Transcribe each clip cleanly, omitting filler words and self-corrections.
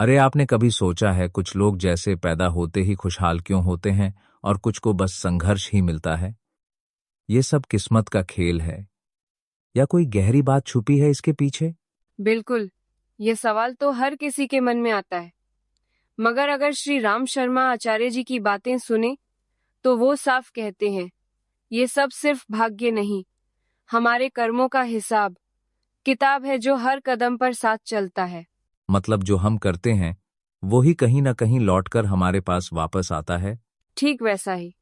अरे आपने कभी सोचा है कुछ लोग जैसे पैदा होते ही खुशहाल क्यों होते हैं और कुछ को बस संघर्ष ही मिलता है? ये सब किस्मत का खेल है या कोई गहरी बात छुपी है इसके पीछे? बिल्कुल, ये सवाल तो हर किसी के मन में आता है। मगर अगर श्री राम शर्मा आचार्य जी की बातें सुने, तो वो साफ कहते हैं, ये सब सिर्फ भाग्य नहीं, हमारे कर्मों का हिसाब किताब है जो हर कदम पर साथ चलता है। मतलब जो हम करते हैं वो ही कहीं ना कहीं लौटकर हमारे पास वापस आता है। ठीक वैसा ही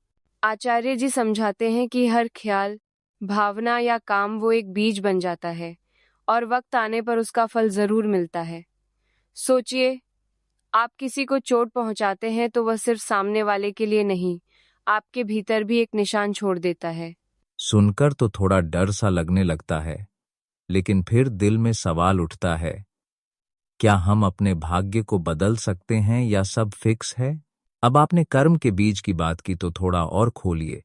आचार्य जी समझाते हैं कि हर ख्याल, भावना या काम वो एक बीज बन जाता है और वक्त आने पर उसका फल जरूर मिलता है। सोचिए, आप किसी को चोट पहुंचाते हैं तो वह सिर्फ सामने वाले के लिए नहीं, आपके भीतर भी एक निशान छोड़ देता है। सुनकर तो थोड़ा डर सा लगने लगता है, लेकिन फिर दिल में सवाल उठता है, क्या हम अपने भाग्य को बदल सकते हैं या सब फिक्स है? अब आपने कर्म के बीज की बात की तो थोड़ा और खोलिए।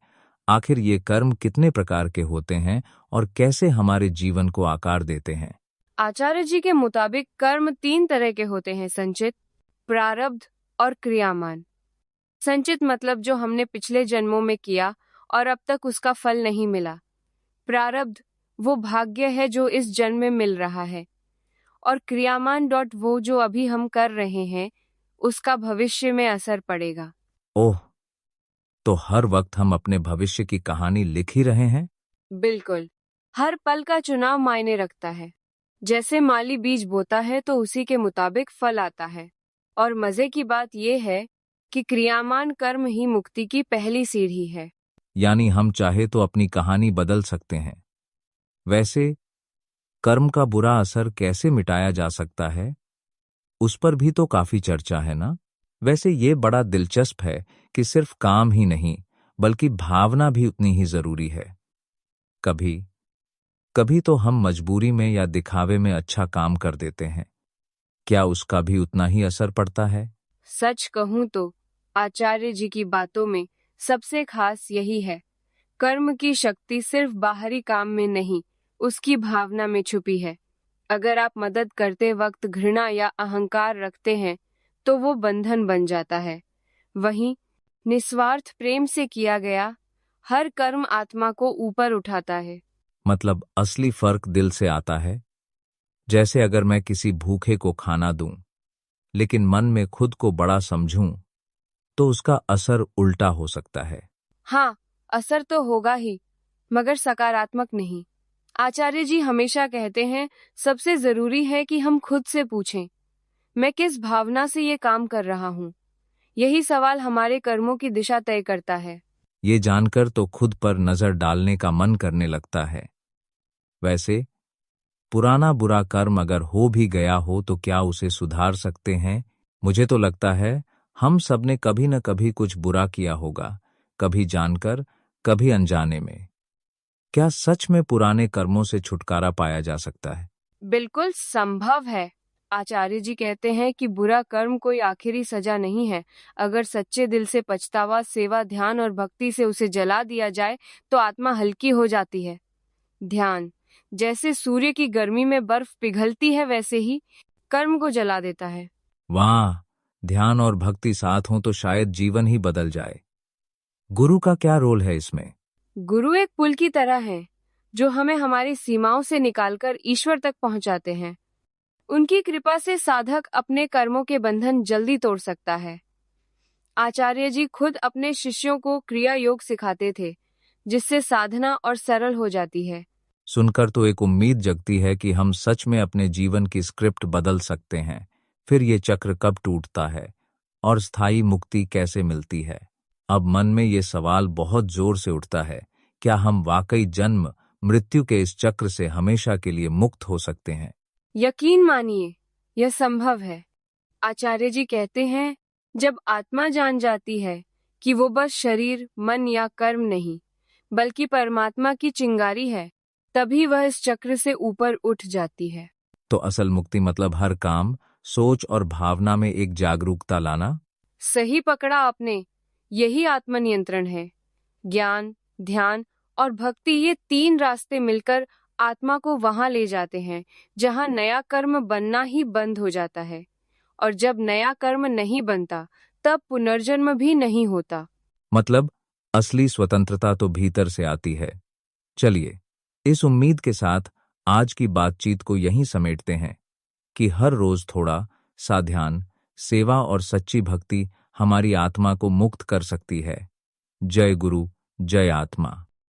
आखिर ये कर्म कितने प्रकार के होते हैं और कैसे हमारे जीवन को आकार देते हैं? आचार्य जी के मुताबिक कर्म 3 तरह के होते हैं: संचित, प्रारब्ध और क्रियामान। संचित मतलब जो हमने पिछले जन्मों में किया और अब तक उसका फल नहीं मिला। प्रारब्ध वो भाग्य है जो इस जन्म में मिल रहा है। और क्रियामान डॉट वो जो अभी हम कर रहे हैं, उसका भविष्य में असर पड़ेगा। ओह, तो हर वक्त हम अपने भविष्य की कहानी लिख ही रहे हैं? बिल्कुल, हर पल का चुनाव मायने रखता है। जैसे माली बीज बोता है तो उसी के मुताबिक फल आता है। और मजे की बात यह है कि क्रियामान कर्म ही मुक्ति की पहली सीढ़ी है। यानी हम चाहे तो अपनी कहानी बदल सकते हैं। वैसे कर्म का बुरा असर कैसे मिटाया जा सकता है, उस पर भी तो काफी चर्चा है ना? वैसे ये बड़ा दिलचस्प है कि सिर्फ काम ही नहीं, बल्कि भावना भी उतनी ही जरूरी है। कभी कभी तो हम मजबूरी में या दिखावे में अच्छा काम कर देते हैं। क्या उसका भी उतना ही असर पड़ता है? सच कहूं तो आचार्य जी की बातों में सबसे खास यही है। कर्म की शक्ति सिर्फ बाहरी काम में नहीं, उसकी भावना में छुपी है। अगर आप मदद करते वक्त घृणा या अहंकार रखते हैं, तो वो बंधन बन जाता है। वहीं निस्वार्थ प्रेम से किया गया हर कर्म आत्मा को ऊपर उठाता है। मतलब असली फर्क दिल से आता है। जैसे अगर मैं किसी भूखे को खाना दूं, लेकिन मन में खुद को बड़ा समझूं, तो उसका असर उल्टा हो सकता है। हाँ, असर तो होगा ही, मगर सकारात्मक नहीं। आचार्य जी हमेशा कहते हैं, सबसे जरूरी है कि हम खुद से पूछें, मैं किस भावना से ये काम कर रहा हूँ। यही सवाल हमारे कर्मों की दिशा तय करता है। ये जानकर तो खुद पर नजर डालने का मन करने लगता है। वैसे पुराना बुरा कर्म अगर हो भी गया हो तो क्या उसे सुधार सकते हैं? मुझे तो लगता है हम सबने कभी न कभी कुछ बुरा किया होगा, कभी जानकर, कभी अनजाने में। क्या सच में पुराने कर्मों से छुटकारा पाया जा सकता है? बिल्कुल संभव है। आचार्य जी कहते हैं कि बुरा कर्म कोई आखिरी सजा नहीं है। अगर सच्चे दिल से पछतावा, सेवा, ध्यान और भक्ति से उसे जला दिया जाए, तो आत्मा हल्की हो जाती है। ध्यान जैसे सूर्य की गर्मी में बर्फ पिघलती है, वैसे ही कर्म को जला देता है। वाह, ध्यान और भक्ति साथ हों तो शायद जीवन ही बदल जाए। गुरु का क्या रोल है इसमें? गुरु एक पुल की तरह है, जो हमें हमारी सीमाओं से निकालकर ईश्वर तक पहुंचाते हैं। उनकी कृपा से साधक अपने कर्मों के बंधन जल्दी तोड़ सकता है। आचार्य जी खुद अपने शिष्यों को क्रिया योग सिखाते थे, जिससे साधना और सरल हो जाती है। सुनकर तो एक उम्मीद जगती है कि हम सच में अपने जीवन की स्क्रिप्ट बदल सकते हैं। फिर ये चक्र कब टूटता है और स्थायी मुक्ति कैसे मिलती है? अब मन में ये सवाल बहुत जोर से उठता है, क्या हम वाकई जन्म मृत्यु के इस चक्र से हमेशा के लिए मुक्त हो सकते हैं? यकीन मानिए, यह संभव है। आचार्य जी कहते हैं, जब आत्मा जान जाती है कि वो बस शरीर, मन या कर्म नहीं, बल्कि परमात्मा की चिंगारी है, तभी वह इस चक्र से ऊपर उठ जाती है। तो असल मुक्ति मतलब हर काम, सोच और भावना में एक जागरूकता लाना? सही पकड़ा आपने। यही आत्मनियंत्रण है। ज्ञान, ध्यान और भक्ति, ये 3 रास्ते मिलकर आत्मा को वहां ले जाते हैं जहां नया कर्म बनना ही बंद हो जाता है और जब नया कर्म नहीं बनता तब पुनर्जन्म भी नहीं होता। मतलब असली स्वतंत्रता तो भीतर से आती है। चलिए, इस उम्मीद के साथ आज की बातचीत को यहीं समेटते हैं कि हर रोज थोड़ा सा ध्यान, सेवा और सच्ची भक्ति हमारी आत्मा को मुक्त कर सकती है। जय गुरु, जय आत्मा।